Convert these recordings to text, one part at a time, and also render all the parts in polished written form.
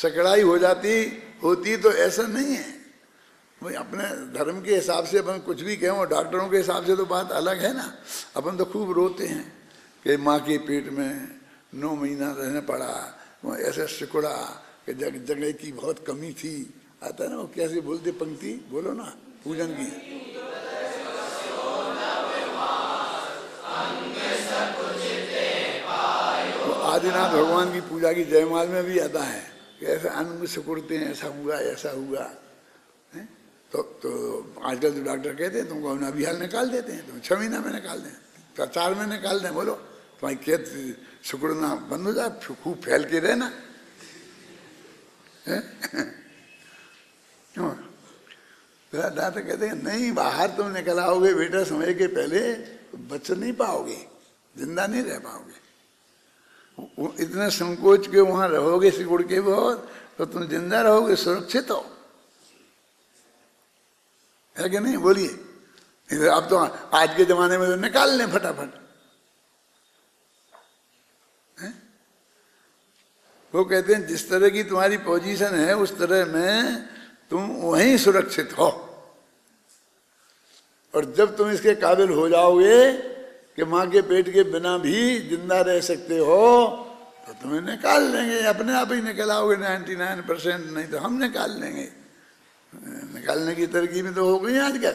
सकड़ाई हो जाती होती तो ऐसा नहीं है। भाई अपने धर्म के हिसाब से अपन कुछ भी कहें, डॉक्टरों के हिसाब से तो बात अलग है ना। अपन तो खूब रोते हैं कि माँ के पेट में 9 महीना रहने पड़ा, वो ऐसा सिकुड़ा कि जगह की बहुत कमी थी। आता है ना, वो कैसे बोलते पंक्ति, बोलो ना पूजन की। तो आदिनाथ भगवान की पूजा की जयमाल में भी आता है कि ऐसा अंग सिकुड़ते हैं, ऐसा हुआ ऐसा हुआ है। तो आजकल तो डॉक्टर कहते हैं तुमको अभिहाल निकाल देते हैं, तुम 6 महीना में निकाल दें, 4 में निकाल दें। बोलो तुम्हारी खेत सिकुड़ना बंद हो जाए, खूब फैल के रहना। डॉक्टर कहते हैं नहीं, बाहर तुम निकल आओगे बेटा समय के पहले, बच नहीं पाओगे, जिंदा नहीं रह पाओगे। इतने संकोच के वहां रहोगे सिकुड़ के बहुत, तो तुम जिंदा रहोगे, सुरक्षित हो, है कि नहीं? बोलिए। अब तो आज के जमाने में तो निकाल लें फटाफट। वो कहते हैं जिस तरह की तुम्हारी पोजीशन है उस तरह में तुम वहीं सुरक्षित हो, और जब तुम इसके काबिल हो जाओगे कि माँ के पेट के बिना भी जिंदा रह सकते हो, तो तुम्हें निकाल लेंगे, अपने आप ही निकल आओगे 99%, नहीं तो हम निकाल लेंगे। निकालने की तरकीब तो हो गई आजकल,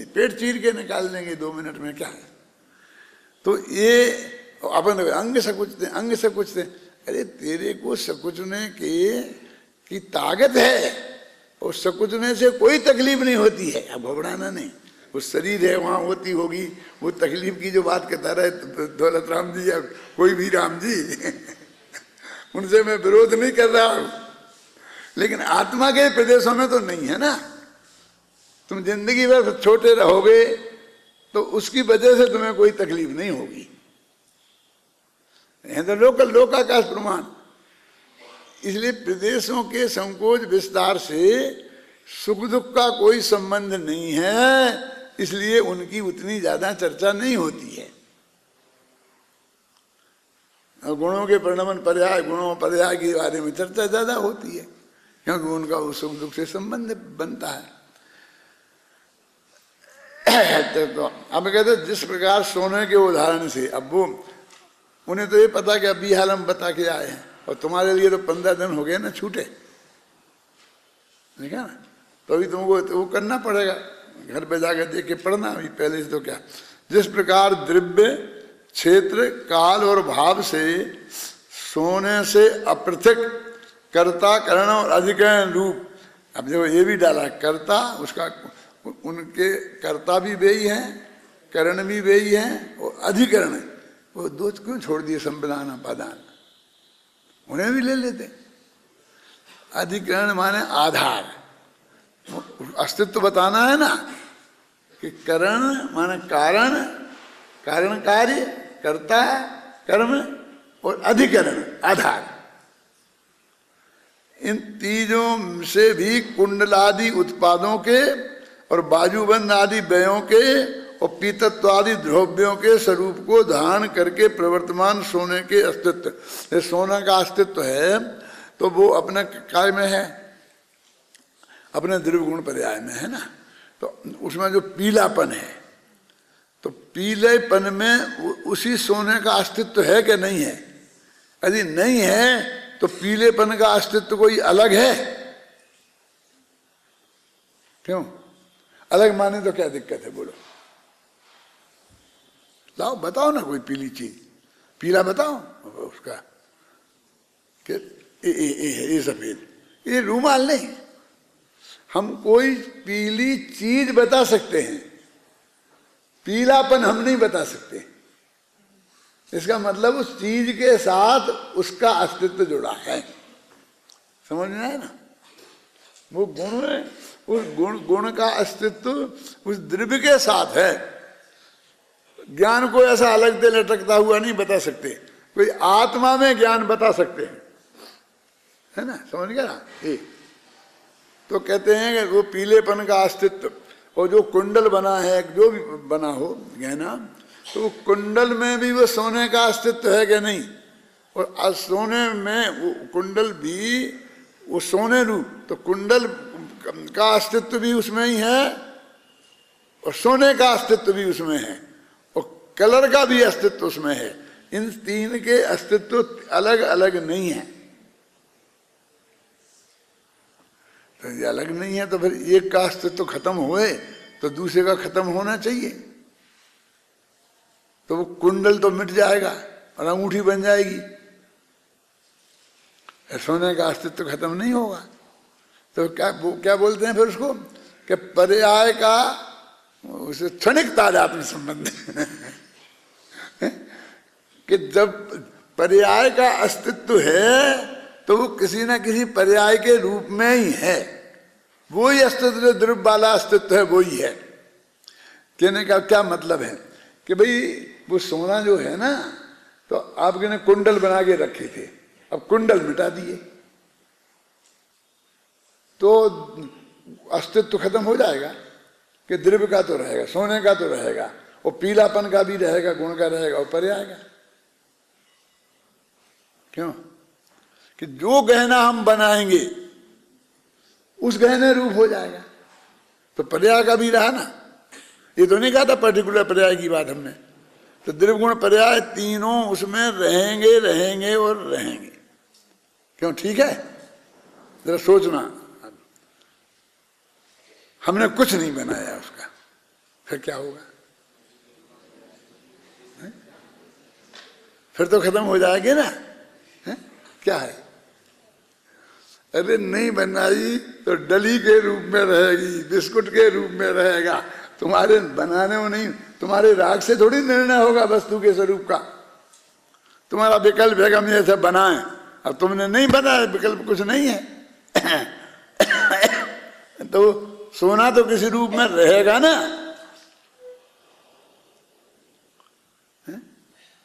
पेट चीर के निकाल लेंगे 2 मिनट में, क्या है। तो ये अपन अंग से कुछ अरे तेरे को सकुचने की ताकत है, और सकुचने से कोई तकलीफ नहीं होती है। अब घबराना नहीं, वो शरीर है वहां होती होगी, वो तकलीफ की जो बात कहता रहे दौलत राम जी या कोई भी राम जी उनसे मैं विरोध नहीं कर रहा हूं, लेकिन आत्मा के प्रदेशों में तो नहीं है ना। तुम जिंदगी भर छोटे रहोगे तो उसकी वजह से तुम्हें कोई तकलीफ नहीं होगी। तो लोकाकाश प्रमाण। इसलिए प्रदेशों के संकोच विस्तार से सुख दुख का कोई संबंध नहीं है, इसलिए उनकी उतनी ज्यादा चर्चा नहीं होती है। और गुणों के परिणमन पर्याय, गुणों पर्याय के बारे में चर्चा ज्यादा होती है, क्योंकि उनका उस सुख दुख से संबंध बनता है। तो अब कहते जिस प्रकार सोने के उदाहरण से, अब वो उन्हें तो ये पता कि अभी हाल हम बता के आए हैं, और तुम्हारे लिए तो 15 दिन हो गए ना छूटे, देखा ना। तो अभी तुमको तो वो करना पड़ेगा, घर पे जाकर देख के पढ़ना अभी पहले से। तो क्या, जिस प्रकार द्रव्य क्षेत्र काल और भाव से सोने से अपृथक कर्ता करण और अधिकरण रूप, अब देखो ये भी डाला कर्ता, उसका उनके कर्ता भी वे ही हैं, करण भी वे ही हैं, और अधिकरण वो 2 क्यों छोड़ दिए, संविधान अपादान, उन्हें भी ले लेते। अधिकरण माने आधार, अस्तित्व बताना है ना, कि करण माने कारण, कारण कार्य, कर्ता कर्म, और अधिकरण आधार। इन तीनों से भी कुंडलादि उत्पादों के और बाजूबंद आदि व्ययों के और पीतत्व आदि द्रव्यों के स्वरूप को धारण करके प्रवर्तमान सोने के अस्तित्व, सोना का अस्तित्व है तो वो अपने काय में है, अपने द्रव्य गुण पर्याय में है ना। तो उसमें जो पीलापन है, तो पीलेपन में उसी सोने का अस्तित्व है कि नहीं है? यदि नहीं है तो पीलेपन का अस्तित्व कोई अलग है? क्यों अलग माने तो क्या दिक्कत है? बोलो, लाओ बताओ ना कोई पीली चीज, पीला बताओ उसका कि ये सफेद, ये रूमाल नहीं। हम कोई पीली चीज बता सकते हैं, पीलापन हम नहीं बता सकते। इसका मतलब उस चीज के साथ उसका अस्तित्व जुड़ा है, समझ में आया ना? वो गुण है, उस गुण का अस्तित्व उस द्रव्य के साथ है। ज्ञान को ऐसा अलग से लटकता हुआ नहीं बता सकते, कोई आत्मा में ज्ञान बता सकते हैं, है ना? समझ गया ना? ये तो कहते हैं कि वो पीलेपन का अस्तित्व, और जो कुंडल बना है, जो भी बना हो गहना, तो कुंडल में भी वो सोने का अस्तित्व है कि नहीं? और सोने में वो कुंडल भी वो सोने रूप, तो कुंडल का अस्तित्व भी उसमें ही है और सोने का अस्तित्व भी उसमें है और कलर का भी अस्तित्व उसमें है। इन तीन के अस्तित्व अलग अलग नहीं है। तो ये अलग नहीं है तो फिर एक का अस्तित्व खत्म हुए तो दूसरे का खत्म होना चाहिए। तो वो कुंडल तो मिट जाएगा और अंगूठी बन जाएगी, सोने का अस्तित्व खत्म नहीं होगा। तो क्या बोलते हैं फिर उसको कि पर्याय का उसे क्षणिक तादात्म्य संबंध कि जब पर्याय का अस्तित्व है तो वो किसी ना किसी पर्याय के रूप में ही है। वही अस्तित्व जो द्रव्य वाला अस्तित्व है वही है। कहने का क्या मतलब है कि भाई वो सोना जो है ना, तो आपके ने कुंडल बना के रखे थे, अब कुंडल मिटा दिए तो अस्तित्व खत्म हो जाएगा कि द्रव्य का तो रहेगा, सोने का तो रहेगा और पीलापन का भी रहेगा, गुण का रहेगा और पर्याय का। क्यों कि जो गहना हम बनाएंगे उस गहने रूप हो जाएगा। तो पर्याय का भी रहा ना, ये तो नहीं कहा था पर्टिकुलर पर्याय की बात हमने। तो द्रव्य गुण पर्याय तीनों उसमें रहेंगे रहेंगे और रहेंगे। क्यों? ठीक है, जरा सोचना, हमने कुछ नहीं बनाया उसका, फिर क्या होगा? फिर तो खत्म हो जाएगी ना। है? क्या है? अरे नहीं बनाई तो डली के रूप में रहेगी, बिस्कुट के रूप में रहेगा। तुम्हारे बनाने में नहीं, तुम्हारे राग से थोड़ी निर्णय होगा वस्तु के स्वरूप का। तुम्हारा विकल्प है कि हम ये सब बनाएं, अब तुमने नहीं बनाया, विकल्प कुछ नहीं है। तो सोना तो किसी रूप में रहेगा ना,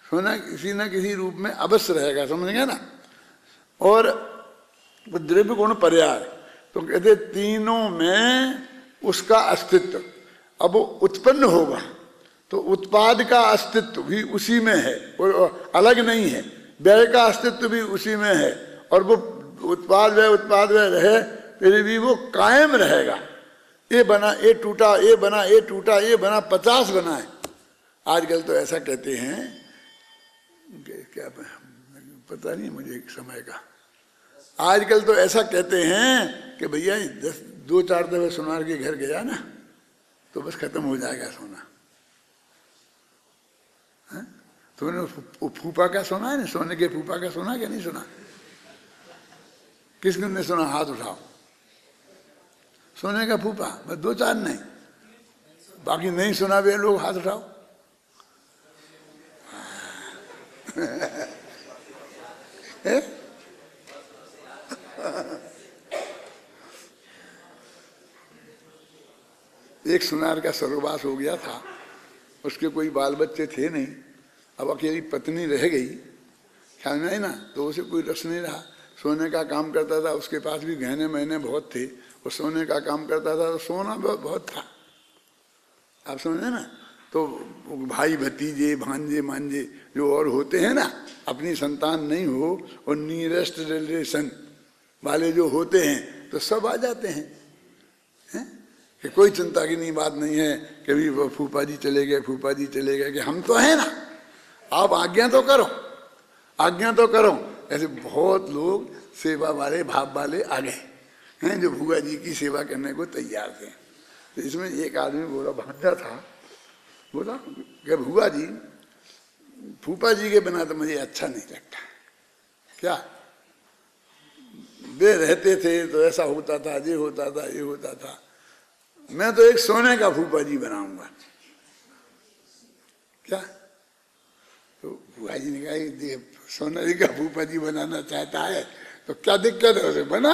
सोना किसी न किसी रूप में अवश्य रहेगा, समझ गए ना। और द्रव्य गुण पर्याय तो कहते तीनों में उसका अस्तित्व, अब वो उत्पन्न होगा तो उत्पाद का अस्तित्व भी उसी में है, वो अलग नहीं है। व्यय का अस्तित्व भी उसी में है और वो उत्पाद व्यय रहे फिर भी वो कायम रहेगा। ये बना ये टूटा, ये बना ये टूटा, ये बना 50 बना है। आजकल तो ऐसा कहते हैं, क्या पता नहीं मुझे समय का, आजकल तो ऐसा कहते हैं कि भैया 2-4 दफे सोनार के घर गया ना तो बस खत्म हो जाएगा सोना। तुमने फूफा का सुना है ना, सोने के फूफा का सुना क्या नहीं सुना? किसने ने सुना? हाथ उठाओ। सोने का फूफा, बस 2-4 नहीं, बाकी नहीं सुना वे लोग हाथ उठाओ। एक सुनार का स्वर्गवास हो गया था, उसके कोई बाल बच्चे थे नहीं, अब अकेली पत्नी रह गई, ख्याल में है ना, तो उसे कोई रस नहीं रहा। सोने का काम करता था, उसके पास भी गहने महीने बहुत थे, और सोने का काम करता था तो सोना बहुत था, आप समझे ना। तो भाई भतीजे भांजे मांजे जो और होते हैं ना, अपनी संतान नहीं हो और नियरेस्ट रिलेशन वाले जो होते हैं तो सब आ जाते हैं, कि कोई चिंता की नहीं बात नहीं है कि भी वो फूफा जी चले गए, फूफा जी चले गए, कि हम तो हैं ना, आप आज्ञा तो करो, आज्ञा तो करो। ऐसे बहुत लोग सेवा वाले भाव वाले आ गए हैं जो भूआ जी की सेवा करने को तैयार थे। तो इसमें एक आदमी बोला, भांजा था, बोला कि भूआ जी फूफा जी के बिना तो मुझे अच्छा नहीं लगता। क्या वे रहते थे तो ऐसा होता था, ये होता था, ये होता था, मैं तो एक सोने का फूफा जी बनाऊंगा। क्या? तो फूफा जी ने कहा सोने का फूफा जी बनाना चाहता है तो क्या दिक्कत है, उसे बना।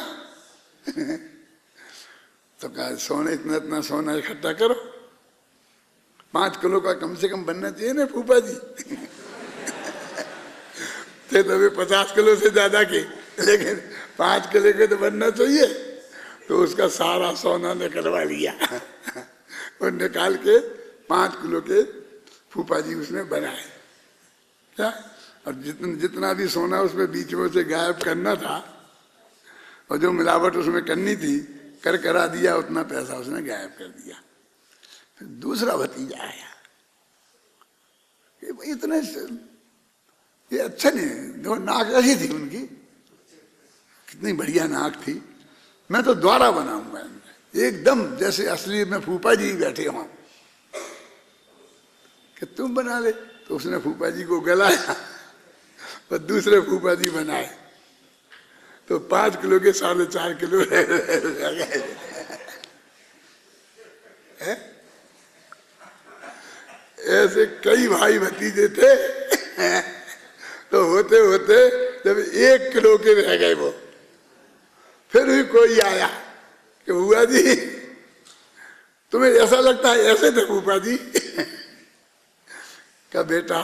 तो कहा सोने इतना सोना इकट्ठा करो, 5 किलो का कम से कम बनना चाहिए ना फूफा जी। थे तो वे 50 किलो से ज्यादा के, लेकिन 5 किलो के तो बनना चाहिए। तो उसका सारा सोना निकलवा लिया और निकाल के 5 किलो के फूफा जी उसने बनाए। क्या? और जितना भी सोना उसमें बीच में से गायब करना था और जो मिलावट उसमें करनी थी कर करा दिया, उतना पैसा उसने गायब कर दिया। फिर दूसरा भतीजा आया, इतने ये अच्छा नहीं, देखो नाक ऐसी थी उनकी, कितनी बढ़िया नाक थी। मैं तो द्वारा बनाऊंगा एकदम जैसे असली में फूफा जी बैठे हों, कि तुम बना ले। तो उसने फूफा जी को गलाया और दूसरे फूफा जी बनाए, तो 5 किलो के 4.5 किलो रह गए। ऐसे कई भाई भतीजे थे तो होते होते जब 1 किलो के रह गए वो, फिर भी कोई आया कि बुआ जी तुम्हें ऐसा लगता है ऐसे थे फूफा जी का बेटा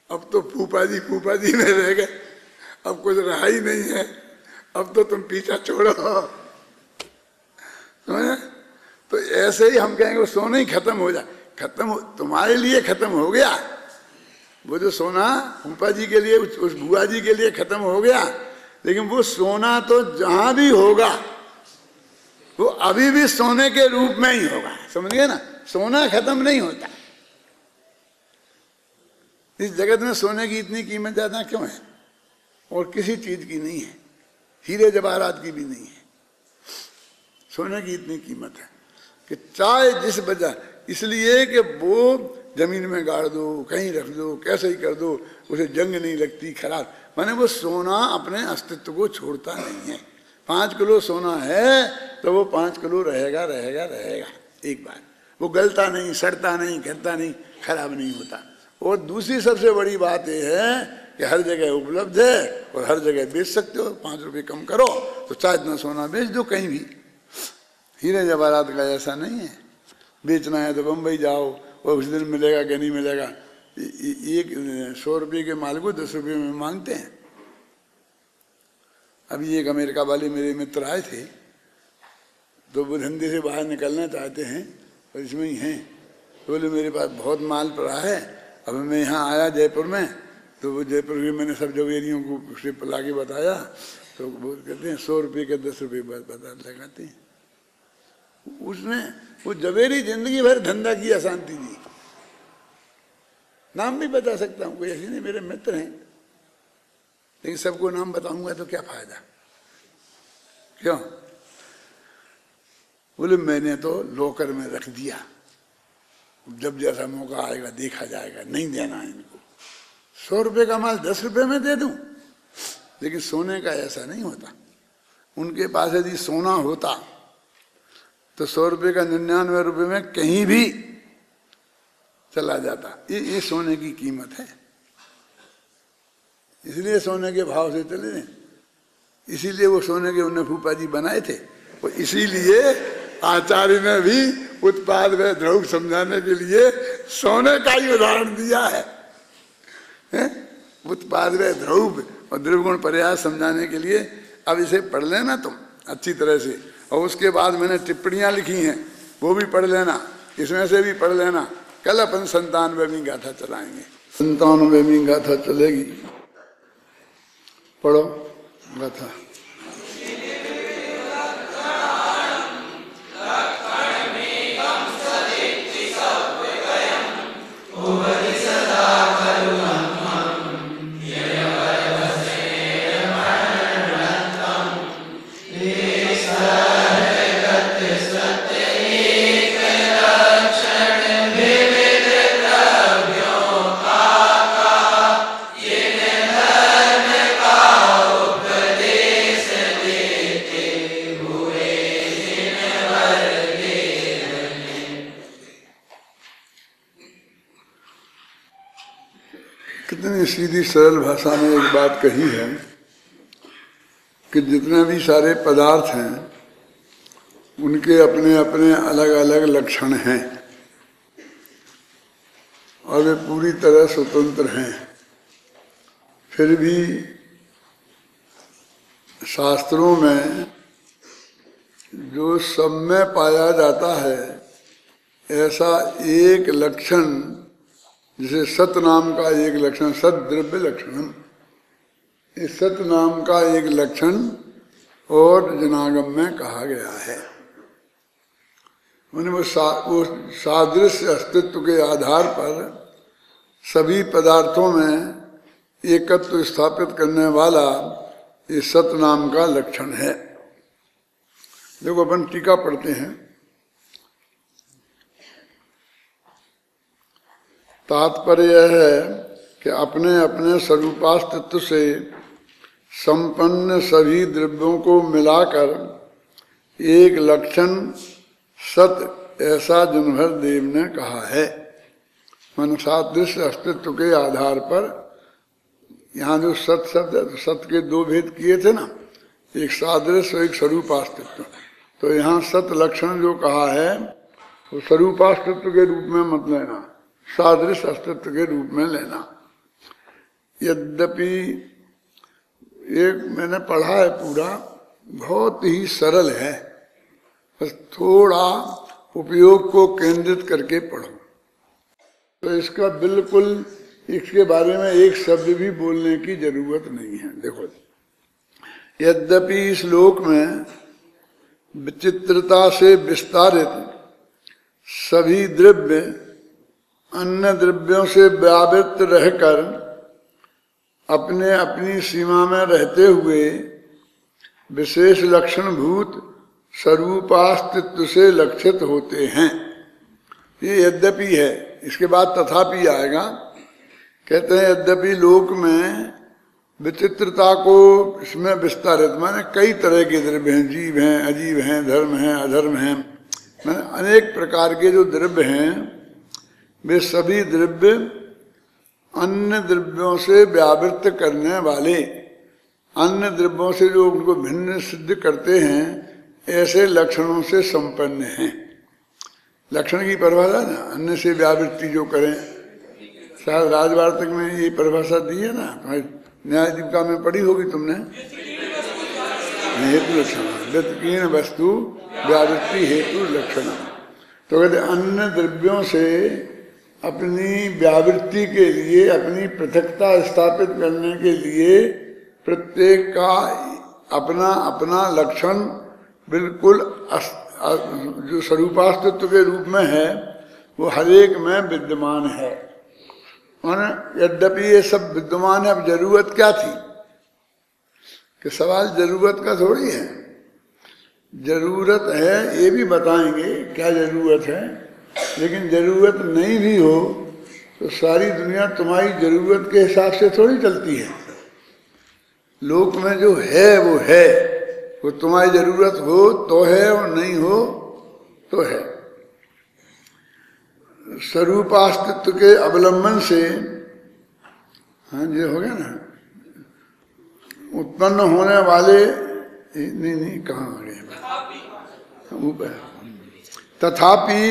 अब तो फूफा जी में रह गए, अब कुछ रहा ही नहीं है, अब तो तुम पीछा छोड़ो। तो ऐसे ही हम कहेंगे वो सोना ही खत्म हो जाए, तुम्हारे लिए खत्म हो गया वो जो सोना, फूफा जी के लिए उस बुआ जी के लिए खत्म हो गया, लेकिन वो सोना तो जहां भी होगा वो अभी भी सोने के रूप में ही होगा, समझ गए ना। सोना खत्म नहीं होता। इस जगत में सोने की इतनी कीमत ज्यादा क्यों है? और किसी चीज की नहीं है, हीरे जवाहरात की भी नहीं है, सोने की इतनी कीमत है कि चाहे जिस वजह, इसलिए कि वो जमीन में गाड़ दो, कहीं रख दो, कैसे ही कर दो, उसे जंग नहीं लगती, खराब, माने वो सोना अपने अस्तित्व को छोड़ता नहीं है। 5 किलो सोना है तो वो 5 किलो रहेगा रहेगा रहेगा एक बार, वो गलता नहीं, सड़ता नहीं, करता नहीं, खराब नहीं होता। और दूसरी सबसे बड़ी बात यह है कि हर जगह उपलब्ध है और हर जगह बेच सकते हो। 5 रुपये कम करो तो चाहे इतना सोना बेच दो कहीं भी। हीरे जवाहरात का ऐसा नहीं है, बेचना है तो बम्बई जाओ और उस दिन मिलेगा कि नहीं मिलेगा। 100 रुपये के माल को 10 रुपये में मांगते हैं। अभी एक अमेरिका वाले मेरे मित्र आए थे, तो वो धंधे से बाहर निकलना चाहते हैं और इसमें ही हैं, तो बोले मेरे पास बहुत माल पड़ा है, अब मैं यहाँ आया जयपुर में, तो वो जयपुर में मैंने सब जवेरियों को उसे ला के बताया, तो वो कहते हैं 100 रुपये के 10 रुपये बता लगाते हैं। उसने वो जवेरी जिंदगी भर धंधा किया, शांति जी, नाम भी बता सकता हूँ, कोई ऐसे नहीं, मेरे मित्र हैं, लेकिन सबको नाम बताऊंगा तो क्या फायदा, क्यों? बोले मैंने तो लॉकर में रख दिया, जब जैसा मौका आएगा देखा जाएगा, नहीं देना है इनको। 100 रुपये का माल 10 रुपये में दे दूं, लेकिन सोने का ऐसा नहीं होता। उनके पास यदि सोना होता तो 100 रुपये का 99 रुपये में कहीं भी चला जाता। ये सोने की कीमत है, इसलिए सोने के भाव से चले हैं, इसीलिए वो सोने के उन्हें फूफा जी बनाए थे। और इसीलिए आचार्य ने भी उत्पाद व द्रव्य समझाने के लिए सोने का ही उदाहरण दिया है, उत्पाद व द्रव्य और द्रव्य गुण पर्याय समझाने के लिए। अब इसे पढ़ लेना तुम अच्छी तरह से, और उसके बाद मैंने टिप्पणियां लिखी हैं वो भी पढ़ लेना, इसमें से भी पढ़ लेना। कल अपन 97वीं गाथा चलाएंगे, 97वीं गाथा चलेगी, पढ़ो गाथा। कितनी सीधी सरल भाषा में एक बात कही है कि जितने भी सारे पदार्थ हैं उनके अपने अपने अलग अलग लक्षण हैं और वे पूरी तरह स्वतंत्र हैं। फिर भी शास्त्रों में जो सब में पाया जाता है ऐसा एक लक्षण, जैसे सत नाम का एक लक्षण, सत द्रव्य लक्षणम, इस सत नाम का एक लक्षण और जनागम में कहा गया है। वो सादृश्य अस्तित्व के आधार पर सभी पदार्थों में एकत्व स्थापित करने वाला ये सत नाम का लक्षण है। देखो अपन टीका पढ़ते हैं। तात्पर्य यह है कि अपने अपने स्वरूपास्तित्व से संपन्न सभी द्रव्यों को मिलाकर एक लक्षण सत ऐसा जनभर देव ने कहा है। मन सादृश्य अस्तित्व के आधार पर यहाँ जो सत शब्द है, सत के दो भेद किए थे ना, एक सादृश्य और एक स्वरूपास्तित्व। तो यहाँ सत लक्षण जो कहा है वो स्वरूपास्तित्व के रूप में मत लेना, सादृश्य अस्तित्व के रूप में लेना। यद्यपि एक मैंने पढ़ा है पूरा, बहुत ही सरल है, बस थोड़ा उपयोग को केंद्रित करके पढ़ो। तो इसका बिल्कुल इसके बारे में एक शब्द भी बोलने की जरूरत नहीं है। देखो, यद्यपि इस श्लोक में विचित्रता से विस्तारित सभी द्रव्य अन्य द्रव्यों से व्यावृत रहकर अपने अपनी सीमा में रहते हुए विशेष लक्षण भूत स्वरूपास्तित्व से लक्षित होते हैं। ये यद्यपि है, इसके बाद तथापि आएगा। कहते हैं यद्यपि लोक में विचित्रता को इसमें विस्तारित, माने कई तरह के द्रव्य हैं, जीव हैं, अजीव हैं, धर्म हैं, अधर्म हैं, माने अनेक प्रकार के जो द्रव्य हैं वे सभी द्रव्य अन्य द्रव्यों से व्यावृत करने वाले, अन्य द्रव्यों से जो उनको भिन्न सिद्ध करते हैं, ऐसे लक्षणों से संपन्न हैं। लक्षण की परिभाषा ना, अन्य से व्यावृत्ति जो करें, शायद राजवार्तक में ये परिभाषा दी है ना, न्याय दीपिका में पढ़ी होगी तुमने। हेतु लक्षण व्यतिकीर्ण वस्तु व्यावृत्ति हेतु लक्षण। तो कहते अन्य द्रव्यों से अपनी व्यावृत्ति के लिए, अपनी पृथकता स्थापित करने के लिए प्रत्येक का अपना अपना लक्षण बिल्कुल जो स्वरूपास्तित्व के रूप में है वो हरेक में विद्यमान है। यद्यपि ये सब विद्यमान है, अब जरूरत क्या थी? कि सवाल जरूरत का थोड़ी है। जरूरत है ये भी बताएंगे क्या जरूरत है, लेकिन जरूरत नहीं भी हो तो सारी दुनिया तुम्हारी जरूरत के हिसाब से थोड़ी चलती है। लोक में जो है वो है, वो तुम्हारी जरूरत हो तो है और नहीं हो तो है। स्वरूपास्तित्व के अवलंबन से, हाँ ये हो गया ना, उत्पन्न होने वाले, नहीं कहाँ आ गए ऊपर, तथापि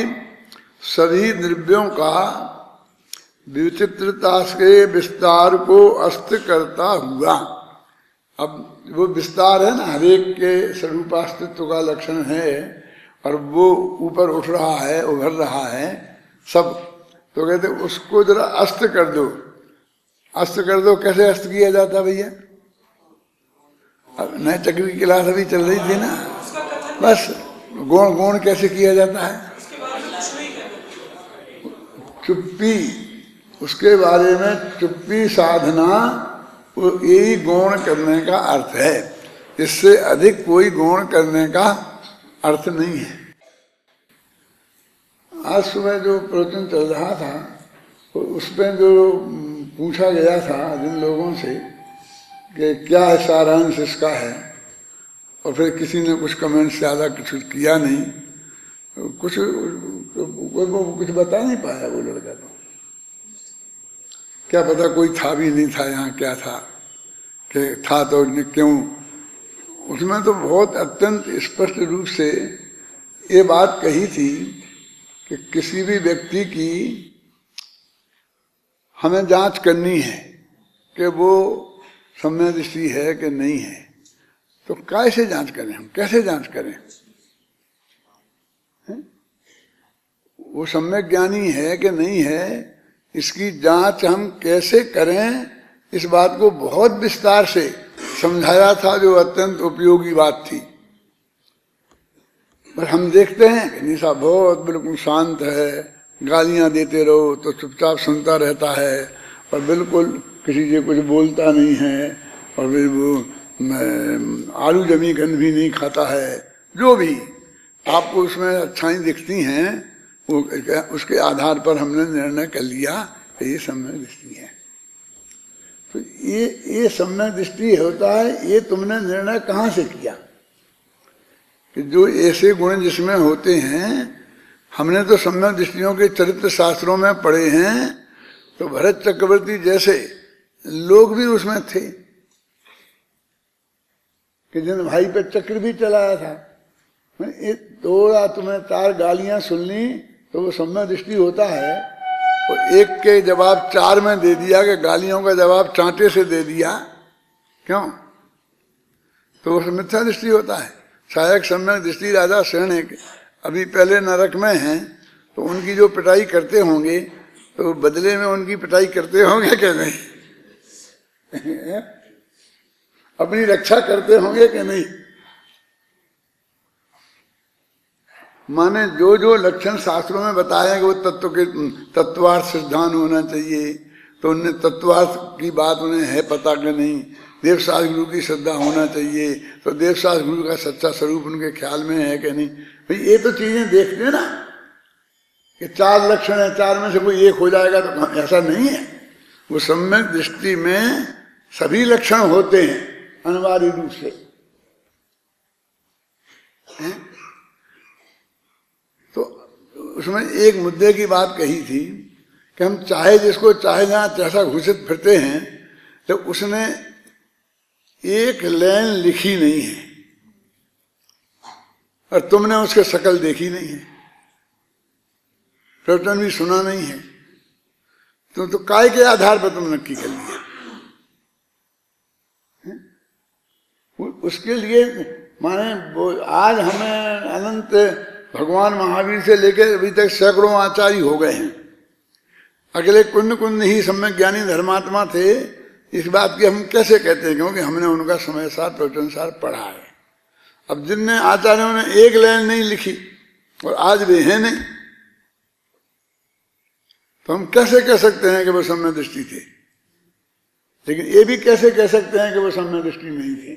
सभी द्रव्यों का विचित्रता के विस्तार को अस्त करता हुआ, अब वो विस्तार है ना, हरेक के स्वरूपास्तित्व का लक्षण है और वो ऊपर उठ रहा है, उभर रहा है सब। तो कहते उसको जरा अस्त कर दो। अस्त कर दो, कैसे अस्त किया जाता भैया? अब नए चक्र की क्लास अभी चल रही थी ना, बस गुण गुण कैसे किया जाता है? चुप्पी, उसके बारे में चुप्पी साधना, वो यही गौण करने का अर्थ है। इससे अधिक कोई गौण करने का अर्थ नहीं है। आज सुबह जो प्रवचन चल रहा था तो उसमें जो पूछा गया था जिन लोगों से कि क्या है सारांश इसका है, और फिर किसी ने कुछ कमेंट ज़्यादा कुछ किया नहीं, कुछ बता नहीं पाया वो लड़का। तो क्या पता कोई था भी नहीं था यहाँ, क्या था कि था तो क्यों। उसमें तो बहुत अत्यंत स्पष्ट रूप से ये बात कही थी कि किसी भी व्यक्ति की हमें जांच करनी है कि वो सम्यक दृष्टि है कि नहीं है। तो कैसे जांच करें, हम कैसे जांच करें? वो सम्यक ज्ञानी है कि नहीं है, इसकी जांच हम कैसे करें, इस बात को बहुत विस्तार से समझाया था जो अत्यंत उपयोगी बात थी। पर हम देखते हैं कि निशा बहुत बिल्कुल शांत है, गालियां देते रहो तो चुपचाप सुनता रहता है और बिल्कुल किसी से कुछ बोलता नहीं है, और फिर वो आलू जमी गंद भी नहीं खाता है। जो भी आपको उसमें अच्छाई दिखती हैं वो उसके आधार पर हमने निर्णय कर लिया कि ये सम्यक दृष्टि है। तो ये सम्यक दृष्टि होता है। ये तुमने निर्णय कहाँ से किया कि जो ऐसे गुण जिसमें होते हैं, हमने तो सम्यक दृष्टियों के चरित्र शास्त्रों में पढ़े हैं, तो भरत चक्रवर्ती जैसे लोग भी उसमें थे कि जिन भाई पे चक्र भी चलाया था। थोड़ा तुम्हें तार गालियां सुननी तो वो सम्यक दृष्टि होता है, और एक के जवाब चार में दे दिया कि गालियों का जवाब चांटे से दे दिया, क्यों? तो वो मिथ्या दृष्टि होता है। सहायक सम्यक दृष्टि राजा शरण अभी पहले नरक में हैं, तो उनकी जो पिटाई करते होंगे तो बदले में उनकी पिटाई करते होंगे कि नहीं? अपनी रक्षा करते होंगे कि नहीं? माने जो जो लक्षण शास्त्रों में बताए कि वो तत्व के तत्वार्थ सिद्धांत होना चाहिए, तो उनने तत्वार्थ की बात उन्हें है पता कि नहीं? देवशास्त्र गुरु की श्रद्धा होना चाहिए, तो देवशास्त्र गुरु का सच्चा स्वरूप उनके ख्याल में है कि नहीं? भाई ये तो चीजें देखते ना कि चार लक्षण है, चार में से कोई एक हो जाएगा, तो ऐसा नहीं है। वो सम्यक दृष्टि में सभी लक्षण होते हैं अनिवार्य रूप से। तो उसमें एक मुद्दे की बात कही थी कि हम चाहे जिसको चाहे जहां जैसा घुसत फिरते हैं, तो उसने एक लाइन लिखी नहीं है और तुमने उसके शकल देखी नहीं है, प्रवचन भी सुना नहीं है, तो काय के आधार पर तुम नक्की कर लिया? उसके लिए माने आज हमें अनंत भगवान महावीर से लेकर अभी तक सैकड़ों आचार्य हो गए हैं। अगले कुंड कुंड ही सम्यक ज्ञानी धर्मात्मा थे। इस बात की हम कैसे कहते हैं? क्योंकि हमने उनका समय सार प्रवचन सार पढ़ा है। अब जिनने आचार्यों ने एक लाइन नहीं लिखी और आज वे हैं नहीं, तो हम कैसे कह सकते हैं कि वो सम्यक दृष्टि थे? लेकिन ये भी कैसे कह सकते हैं कि वो सम्यक दृष्टि नहीं थे?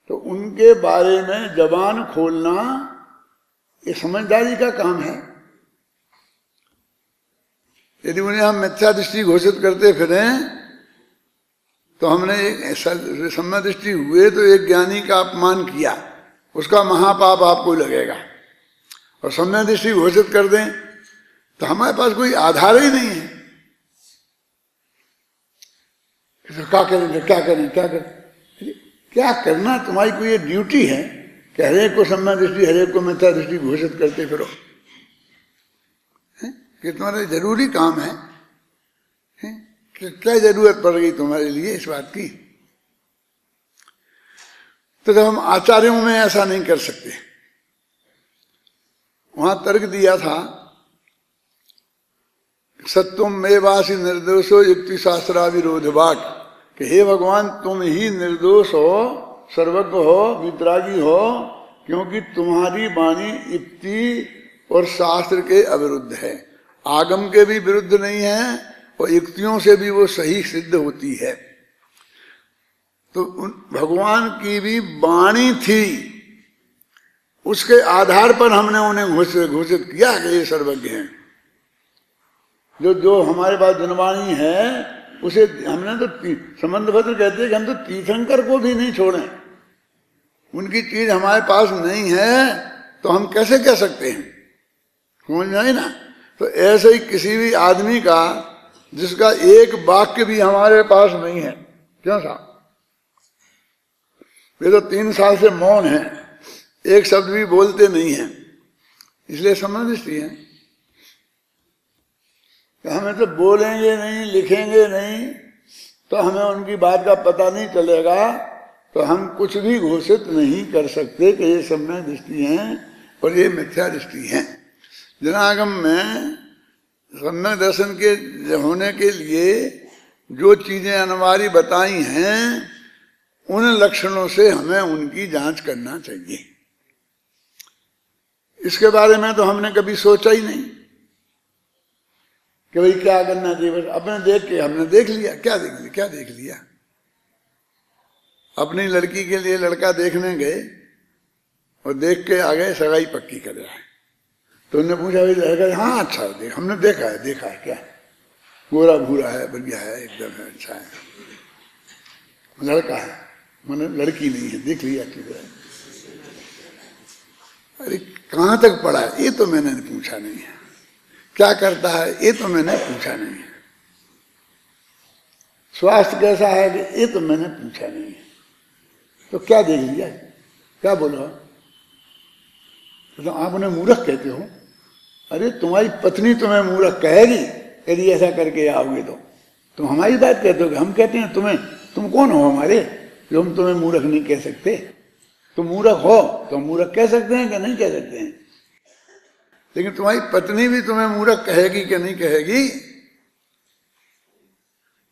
तो उनके बारे में जबान खोलना ये समझदारी का काम है। यदि उन्हें हम मिथ्या दृष्टि घोषित करते फिरें, तो हमने एक सम्यक दृष्टि हुए तो एक ज्ञानी का अपमान किया, उसका महापाप आपको लगेगा। और सम्यक दृष्टि घोषित कर दें तो हमारे पास कोई आधार ही नहीं है। तो क्या करें, क्या करें, क्या करें? क्या करना तुम्हारी कोई ड्यूटी है कि हरेक को सम्यक दृष्टि, हरेक को मिथ्या दृष्टि घोषित करते फिरो? कि तुम्हारा जरूरी काम है? कि क्या जरूरत पड़ गई तुम्हारे लिए इस बात की? तो जब हम आचार्यों में ऐसा नहीं कर सकते, वहां तर्क दिया था सत्वम मेवासी निर्दोषो युक्ति शास्त्रा विरोध वाक, कि हे भगवान तुम ही निर्दोष हो, सर्वज्ञ हो, वितरागी हो, क्योंकि तुम्हारी वाणी युक्ति और शास्त्र के अविरुद्ध है, आगम के भी विरुद्ध नहीं है और युक्तियों से भी वो सही सिद्ध होती है। तो भगवान की भी वाणी थी, उसके आधार पर हमने उन्हें घोषित किया कि ये सर्वज्ञ हैं। जो हमारे पास जनवाणी है उसे हमने तो संबंध पत्र कहते हैं कि हम तो तीर्थंकर को भी नहीं छोड़े। उनकी चीज हमारे पास नहीं है तो हम कैसे कह सकते हैं? समझ में आई ना? तो ऐसे ही किसी भी आदमी का जिसका एक वाक्य भी हमारे पास नहीं है, क्यों साहब? वे तो 3 साल से मौन है, एक शब्द भी बोलते नहीं है, इसलिए सम्यक दृष्टि है। हमें तो बोलेंगे नहीं, लिखेंगे नहीं, तो हमें उनकी बात का पता नहीं चलेगा, तो हम कुछ भी घोषित नहीं कर सकते कि ये सम्यक दृष्टि हैं और ये मिथ्या दृष्टि हैं। जनागम में सम्यक दर्शन के होने के लिए जो चीजें अनिवार्य बताई हैं उन लक्षणों से हमें उनकी जांच करना चाहिए। इसके बारे में तो हमने कभी सोचा ही नहीं कि भाई क्या करना चाहिए। बस अपने देख के हमने देख लिया। क्या देख लिया? अपनी लड़की के लिए लड़का देखने गए और देख के आ गए सगाई पक्की कर रहा है। तो उन्होंने पूछा भाई लड़का? हाँ अच्छा देख, हमने देखा है क्या गोरा भूरा है, बढ़िया है, एकदम है, अच्छा है, लड़का है, मैंने लड़की नहीं है, देख लिया कि अरे कहाँ तक पढ़ा है ये तो मैंने पूछा नहीं है, क्या करता है ये तो मैंने पूछा नहीं है, स्वास्थ्य कैसा है ये तो मैंने पूछा नहीं है, तो क्या देख लिया? क्या बोला? तो आप उन्हें मूर्ख कहते हो। अरे तुम्हारी पत्नी तुम्हें मूर्ख कहेगी यदि ऐसा करके आओगे तो। तुम हमारी बात कहते हो कि हम कहते हैं तुम्हें? तुम कौन हो हमारे जो हम तुम्हें मूर्ख नहीं कह सकते? तुम मूर्ख हो तो मूर्ख कह सकते हैं कि नहीं कह सकते हैं? लेकिन तुम्हारी पत्नी भी तुम्हें मूर्ख कहेगी कि नहीं कहेगी?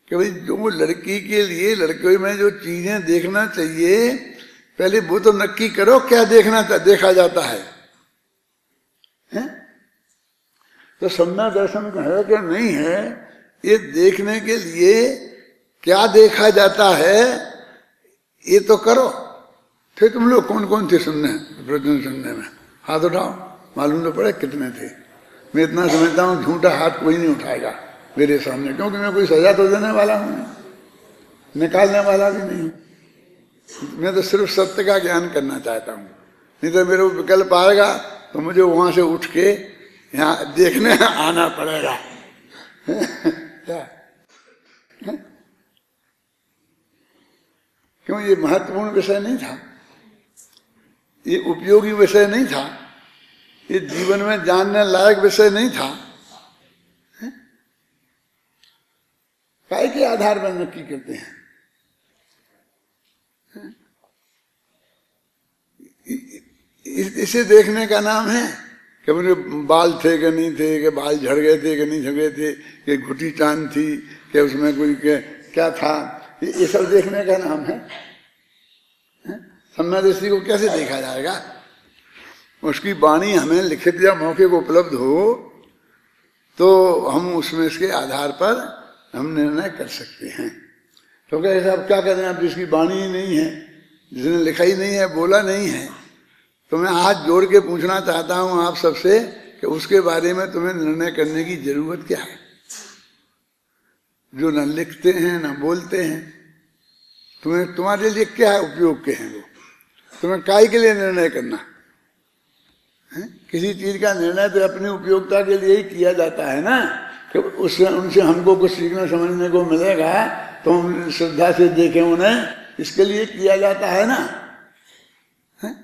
कि भाई जो लड़की के लिए लड़के में जो चीजें देखना चाहिए पहले वो तो नक्की करो क्या देखा जाता है? तो सम्यक दर्शन है कि नहीं है, ये देखने के लिए क्या देखा जाता है ये तो करो। थे तुम लोग कौन कौन थे प्रश्न सुनने में? हाथ उठाओ, मालूम तो पड़े कितने थे। मैं इतना समझता हूँ झूठा हाथ कोई नहीं उठाएगा मेरे सामने, क्योंकि मैं कोई सजा तो देने वाला हूँ नहीं, निकालने वाला भी नहीं हूँ। मैं तो सिर्फ सत्य का ज्ञान करना चाहता हूँ। नहीं तो मेरे को विकल्प आएगा तो मुझे वहां से उठ के यहाँ देखने आना पड़ेगा। क्या? क्यों? ये महत्वपूर्ण विषय नहीं था, ये उपयोगी विषय नहीं था, ये जीवन में जानने लायक विषय नहीं था। काय के आधार पर नक्की करते हैं? इसे देखने का नाम है कि मुझे बाल थे कि नहीं थे, कि बाल झड़ गए थे कि नहीं झड़ गए थे, कि घुटी चांद थी कि उसमें कोई क्या था, ये सब देखने का नाम है। सम्यक दृष्टि को कैसे देखा जाएगा? उसकी वाणी हमें लिखित या मौके को उपलब्ध हो तो हम उसमें इसके आधार पर हम निर्णय कर सकते हैं। तो क्या साहब क्या करें आप जिसकी वाणी ही नहीं है, जिसने लिखा ही नहीं है, बोला नहीं है, तो मैं हाथ जोड़ के पूछना चाहता हूं आप सबसे कि उसके बारे में तुम्हें निर्णय करने की जरूरत क्या है? जो न लिखते हैं न बोलते हैं, तुम्हारे लिए क्या उपयोग के हैं वो? तुम्हें काय के लिए निर्णय करना है? किसी चीज का निर्णय तो अपनी उपयोगिता के लिए ही किया जाता है ना, कि उससे उनसे हमको कुछ सीखने समझने को मिलेगा तो हम श्रद्धा से देखें उन्हें, इसके लिए किया जाता है ना। है?